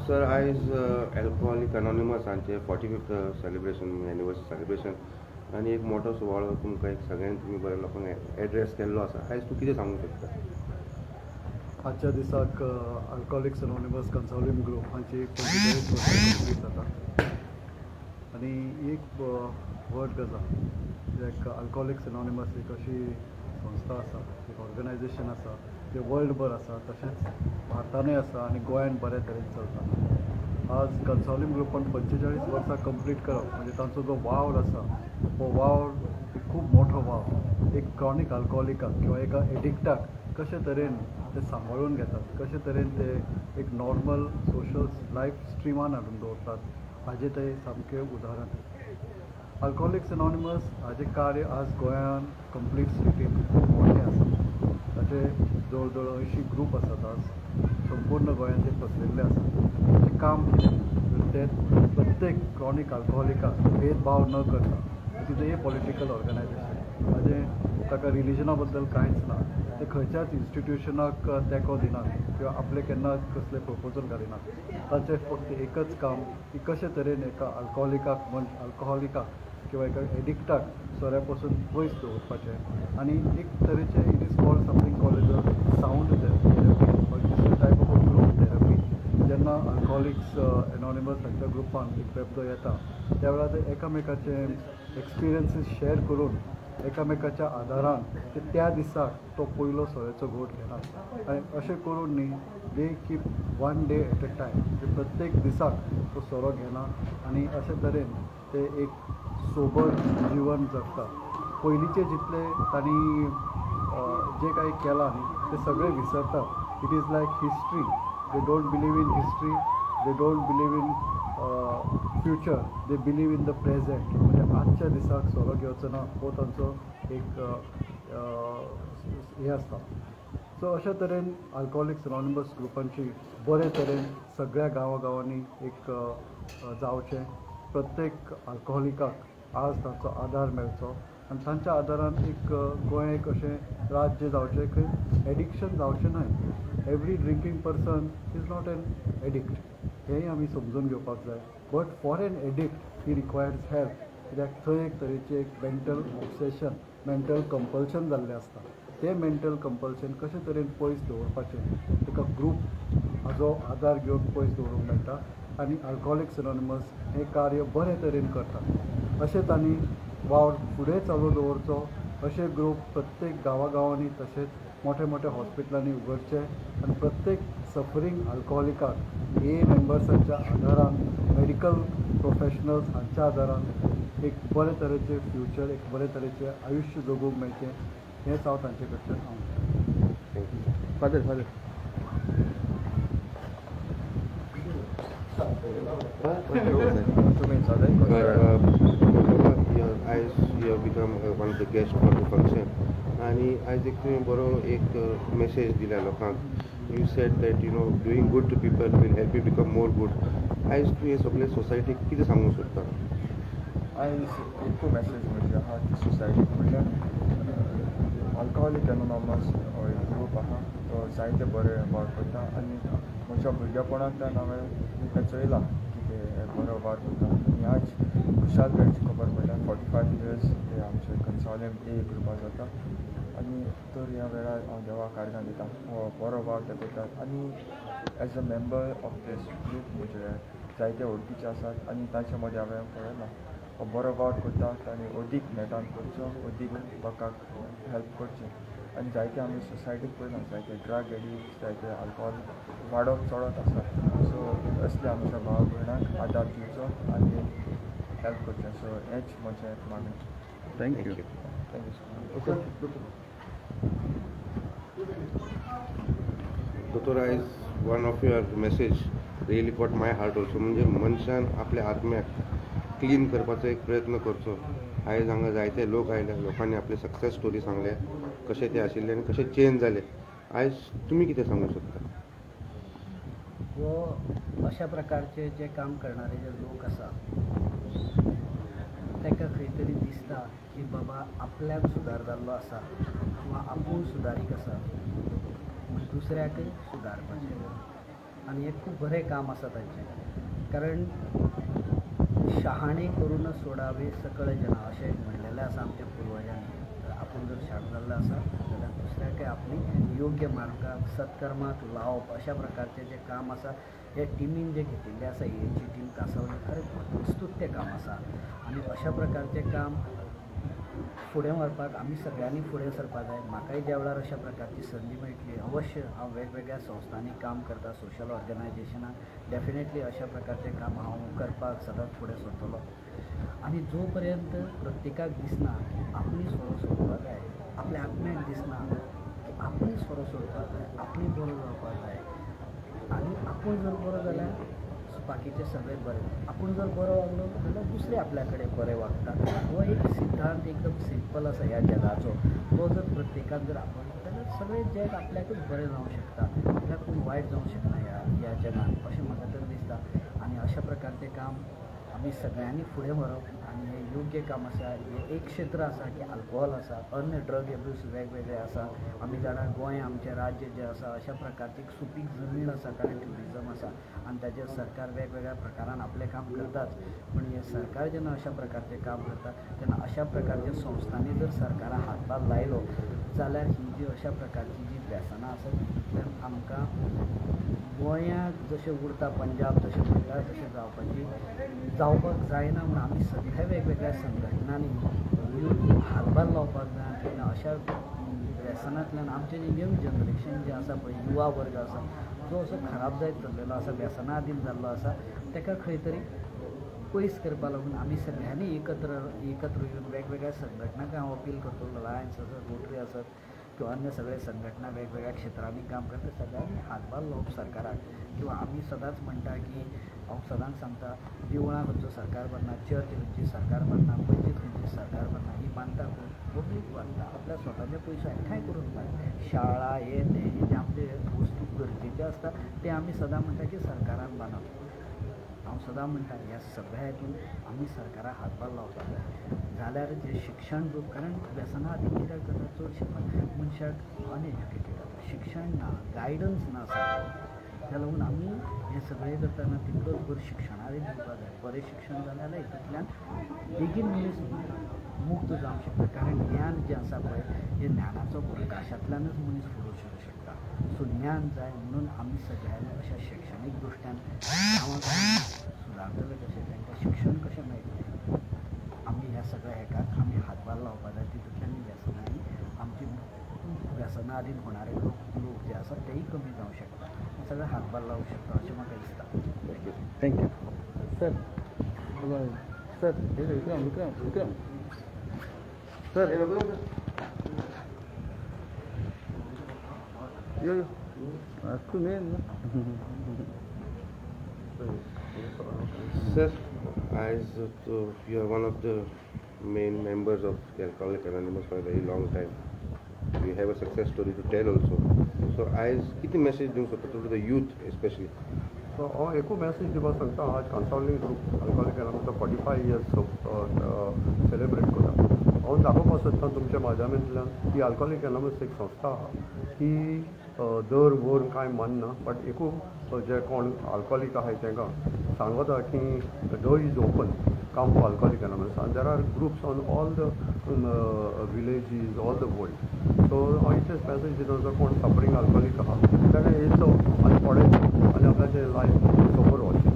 Sir आयज alcoholic anonymous हांचे 45th celebration anniversary celebration आनी एक मोठो सुवाळो तुमकां एक सगळ्यांक तुमी बऱ्या लोकांक एड्रेस केल्लो आसा. आयज तूं कितें सांगूंक शकता? आजच्या दिसाक अल्कोहोलिक्स अनॉनिमस कन्सॉलिंग ग्रुप हांची 45 वर्सां कंप्लीट जाता आनी एक व्हड गजाल एक अल्कोहोलिक्स अनॉनिमस एक अशी संस्था आसा, एक ऑर्गनायजेशन आसा जे वर्ल्डभर आसा, तशेंच भारतानूय आसा आनी गोंयान बऱ्या तरेन चलता. आज कन्सॉलिंग ग्रुपान 45 वर्सां कंप्लीट करप म्हणजे तांचो जो वावर आसा हो वावर एक खूब मोठो वावर. एक क्रॉनीक अल्कोहोलिकाक किंवा एका एडिक्टाक कशे तरेन ते सांबाळून घेतात, कशे तरेन ते एक नॉर्मल सोशल लायफ स्ट्रिमान हाडून दवरतात हाजें ते सामकें उदाहरण. अल्कोहोलिक्स अनॉनिमस हाजें कार्य आज गोंयान कंप्लीट सिटीन मोठें आसा. ताचे जवळ जवळ 80 ग्रूप आसात आज संपूर्ण गोंयान ते पसरिल्ले आसा. तें काम ते प्रत्येक क्रॉनीक अल्कोहोलिकाक भेदभाव न करता. It is a political organisation. हाजें ताका रिलिजना बद्दल कांयच ना. ते खंयच्याच इन्स्टिट्यूशनाक तेंको दिनात किंवा आपले केन्ना कसले प्रपोजल घालिनात. ताचें फक्त एकच काम की कशे तरेन एका अल्कोहोलिकाक किंवा एका एडिक्टाक सोऱ्या पासून पयस दवरपाचें आनी एक तरेचें it is called something called as a sound therapy type of group therapy. जेन्ना अल्कोहोलिक्स एनॉनिमस हांच्या ग्रुपान एक वेबदो येता त्या वेळार ते एकामेकाचे एक्सपिरियन्सीस शेअर करून एकामेकाच्या आदारान ते त्या दिसाक तो पयलो सोऱ्याचो घोट घेनात आनी अशें करून न्ही they keep one day at a time. ते प्रत्येक दिसाक तो सोरो घेना आनी अशे तरेन ते एक सोबर जीवन जगता. पयलींचे जितले तांणी जे काही केलां न्ही ते सगळे विसरतात. It is like history. They don't believe in history, they don't believe in future, they believe in the present. म्हणजे आजच्या दिसाक सोरो घेवचो ना हो तांचो एक हे आसता. सो अशा तरेन अल्कोहोलिक्स अनॉनिमस ग्रुपांची बरे तरेन सगळ्या गांवांनी एक जावचें. प्रत्येक अल्कोहोलिकाक आज तांचो आदार मेळचो आनी तांच्या आदारान एक गोंय एक अशें राज्य जावचें खंय एडिक्शन जावचें न्हय. Every drinking person is not an addict हेंय आमी समजून घेवपाक जाय. But for an addict he requires help. कित्याक थंय एक तरेचें एक मेंटल ऑब्सेशन, मेंटल कंपल्शन जाल्लें आसता. तें मेंटल कंपल्शन कशे तरेन पयस दवरपाचें ताका ग्रूप हाजो आदार घेवन पयस दवरूंक मेळटा आनी अल्कोहोलिक्स अनॉनिमस हें कार्य बरे तरेन करता. अशें तांणी वावर फुडें चालू दवरचो. अशे ग्रूप प्रत्येक गांवांनी तशेंच मोठ्या मोठ्या हॉस्पिटलांनी उगडचे आनी प्रत्येक सफरींग अल्कोहोलिकाक ए मेंबर्सांच्या आदारान, मेडिकल प्रोफेशनल्स हांच्या आदारान एक बरे तरेचें फ्युचर, एक बरे तरेचें आयुश्य जगूंक मेळचें हेंच हांव तांचे कडच्यान हांव फादर आयज you have become one of the guest for the function आनी आयज एक तुवें बरो एक मेसेज दिल्या लोकांक. You said that you know doing good to people will help you become more good. आयज तूं हे सगळे सोसायटीक कितें सांगूंक सोदता? आयज एक मॅसेज म्हणजे आहा ती सोसायटीक म्हणल्यार अल्कोहोलिक एनॉनिमस हो एक ग्रूप आहा तो जायते बरे वावर करता आनी म्हज्या भुरगेपणांतल्यान हांवें चयलां की ते बरो वावर करता. आनी आज खुशालकायेची खबर म्हणल्यार 45 years ते आमचे कन्सॉलिंग ए ग्रुपा जाता आनी तर ह्या वेळार हांव देवाक आर्गां दिता हो बरो वावर ते करतात. आनी as a member of this group म्हणजे जायते वळखीचे आसात आनी तांचे मदीं हांवें पळयलां हो बरो वावर करतात आनी अदीक नेटान करचो, अदीक लोकांक हेल्प करचें. आनी जायते आमी सोसायटीक पळयलां जायते ड्रग एडिक्ट्स, जायते अल्कोहोल वाडत चडत आसात. सो असले आमच्या भाव भयणांक आदार दिवचो आनी हेल्प करचें. सो हेच म्हजें मागणें. थँक्यू. Thank you so much. दोतोर आयज one of your message really cot my heart also. म्हणजे मनशान आपल्या आत्म्याक क्लीन करपाचो एक प्रयत्न करचो. आयज हांगा जायते लोक आयले, लोकांनी आपले सक्सेस स्टोरी सांगले, कशे ते आशिल्ले आनी कशे चेंज जाले. आयज तुमी कितें सांगूंक सोदता? व अशा प्रकारचे जे काम करणारे जे लोक आसा ताका खंय तरी दिसता की बाबा आपल्याक सुदार जाल्लो आसा किंवा आपूण सुदारीक आसा दुसऱ्याकय सुदारपाचें आनी हें खूब बरें काम आसा तांचें कारण शहाणे करून सोडावे सकळ जना अशें म्हणलेलें आसा आमच्या पुर्वजांनी आपूण जर शाण जाल्लो आसा जाल्यार दुसऱ्याकय आपली योग्य मार्गाक सत्कर्माक लावप अशा प्रकारचें जें काम आसा हे टिमीन जें घेतिल्लें आसा हेची टीम कांसावले खरें स्तुत्य काम आसा आनी अशा प्रकारचें काम फुडें व्हरपाक आमी सगळ्यांनी फुडें सरपाक जाय म्हाकाय ज्या वेळार अशा प्रकारची संदी मेळटली अवश्य हांव वेगवेगळ्या संस्थांनी काम करता सोशल ऑर्गनायजेशनाक डेफिनेटली अशा प्रकारचें काम हांव करपाक सदांच फुडें सरतलो आनी जो पर्यंत प्रत्येकाक दिसना की आपणी सोरो सोडपाक जाय आपल्या आत्म्याक दिसना की आपणी सोरो सोडपाक जाय आपणी बरो जावपाक जाय आनी आपूण जर बरो जाल्यार बाकीचे सगळे बरे आपूण जर बरो वागलो जाल्यार दुसरे आपल्या कडेन बरे वागता हो एक सिद्धांत एकदम सिंपल आसा ह्या जगाचो तो जर प्रत्येकान जर आपलो जाल्यार सगळें जग आपल्याकूच बरें जावंक शकता आपल्याक खूब वायट जावंक शकना ह्या जगान अशें म्हाका तर दिसता आनी अशा प्रकारचें काम आमी सगळ्यांनी फुडें व्हरप आनी हें योग्य काम आसा हें एक क्षेत्र आसा की आल्कोहॉल आसा अन्य ड्रग एब्यूज वेगवेगळे आसा आमी जाणा गोंय आमचें राज्य जें आसा अशा प्रकारची एक सुपीक जमीन आसा कारण ट्युरिजम आसा आनी ताचेर सरकार वेगवेगळ्या प्रकारान आपलें काम करताच पूण हें सरकार जेन्ना अशा प्रकारचें काम करता तेन्ना अशा प्रकारच्या संस्थांनी जर सरकारान हातभार लायलो जाल्यार ही जी अशा प्रकारची जी व्यसनां आसात तितूंतल्यान आमकां गोंयांत जशें उरता पंजाब जशें म्हणटा तशें जावपाक जायना म्हूण आमी सगळ्या वेगवेगळ्या संघटनांनी हातभार लावपाक जाय तेन्ना अशा व्यसनांतल्यान आमचें जें यंग जनरेशन जें आसा पळय युवा वर्ग आसा जो असो खराब जायत चल्लेलो आसा व्यसना अधीन जाल्लो आसा ताका खंय तरी पयस करपा लागून आमी सगळ्यांनी एकत्र येवन वेगवेगळ्या संघटनांक हांव अपील करतलो लायन्स आसत रोटरी आसत किंवा अन्य सगळे संघटना वेगवेगळ्या क्षेत्रांनी काम करता सगळ्यांनी हातभार लावप सरकाराक किंवा आमी सदांच म्हणटा की हांव सदांच सांगता देवळां खंयचो सरकार बांदना चर्च खंयची सरकार बांदना मस्जीद खंयची सरकार बांदना ही बांदता पब्लीक बांदता आपल्या स्वताचे पयशे एकठांय करून बांदता शाळा हे जे आमचे वस्तू गरजेचे आसता ते आमी सदां म्हणटा की सरकारान बांदप हांव सदां म्हणटा ह्या सगळ्या हितून आमी सरकाराक हातभार लावपाक जाय जाल्यार जें शिक्षण कारण व्यसना आदी कित्याक जाता चडशे मनशाक अनएज्युकेटेड जाता शिक्षण ना गायडन्स ना त्या लागून आमी हें सगळें करतना तितलोच बरें शिक्षणारी दिवपाक जाय बरें शिक्षण जालें जाल्यार हितूंतल्यान बेगीन मनीस मुक्त जावंक शकता कारण ज्ञान जें आसा पळय हें ज्ञानाचो प्रकाशांतल्यानच मनीस फुडें सरूंक शकता सो ज्ञान जाय म्हणून आमी सगळ्यांनी अशा शैक्षणीक दृश्ट्यान गांवांत सुदारतले कशें तांकां शिक्षण कशें मेळटलें आमी ह्या सगळ्या हेकाक आमी हातभार लावपाक जाय तितूंतल्यान व्यसनांनी आमची व्यसना अधीन होणारे लोक जे आसात तेही कमी जावंक शकता सगळे हातभार लावूंक शकता अशें म्हाका दिसता थँक्यू सर सर विक्रम सर यो तूं main Sir, as you are one of the main members of the Alcoholics Anonymous for a very long time, you have a success story to tell also. So, as किती message दिवंक सोदता to the youth especially? So हांव एकू message दिवपाक सांगता आज Cansaulim group alcoholics anonymous 45 years celebrate करता हांव दाखोवपाक सोदतां तुमच्या माध्यमांतल्यान की अल्कोहॉलिक एनॉनिमस एक संस्था आहा ही दर वर कांय मानना बट एकू जे कोण अल्कोहॉलिक आहाय तांकां सांगता की door is open come to Alcoholics Anonymous and there are groups on all the villages, all the world. So I just message with those who are suffering alcoholic that is so and थोडे आणि आपल्याचे life sober वचून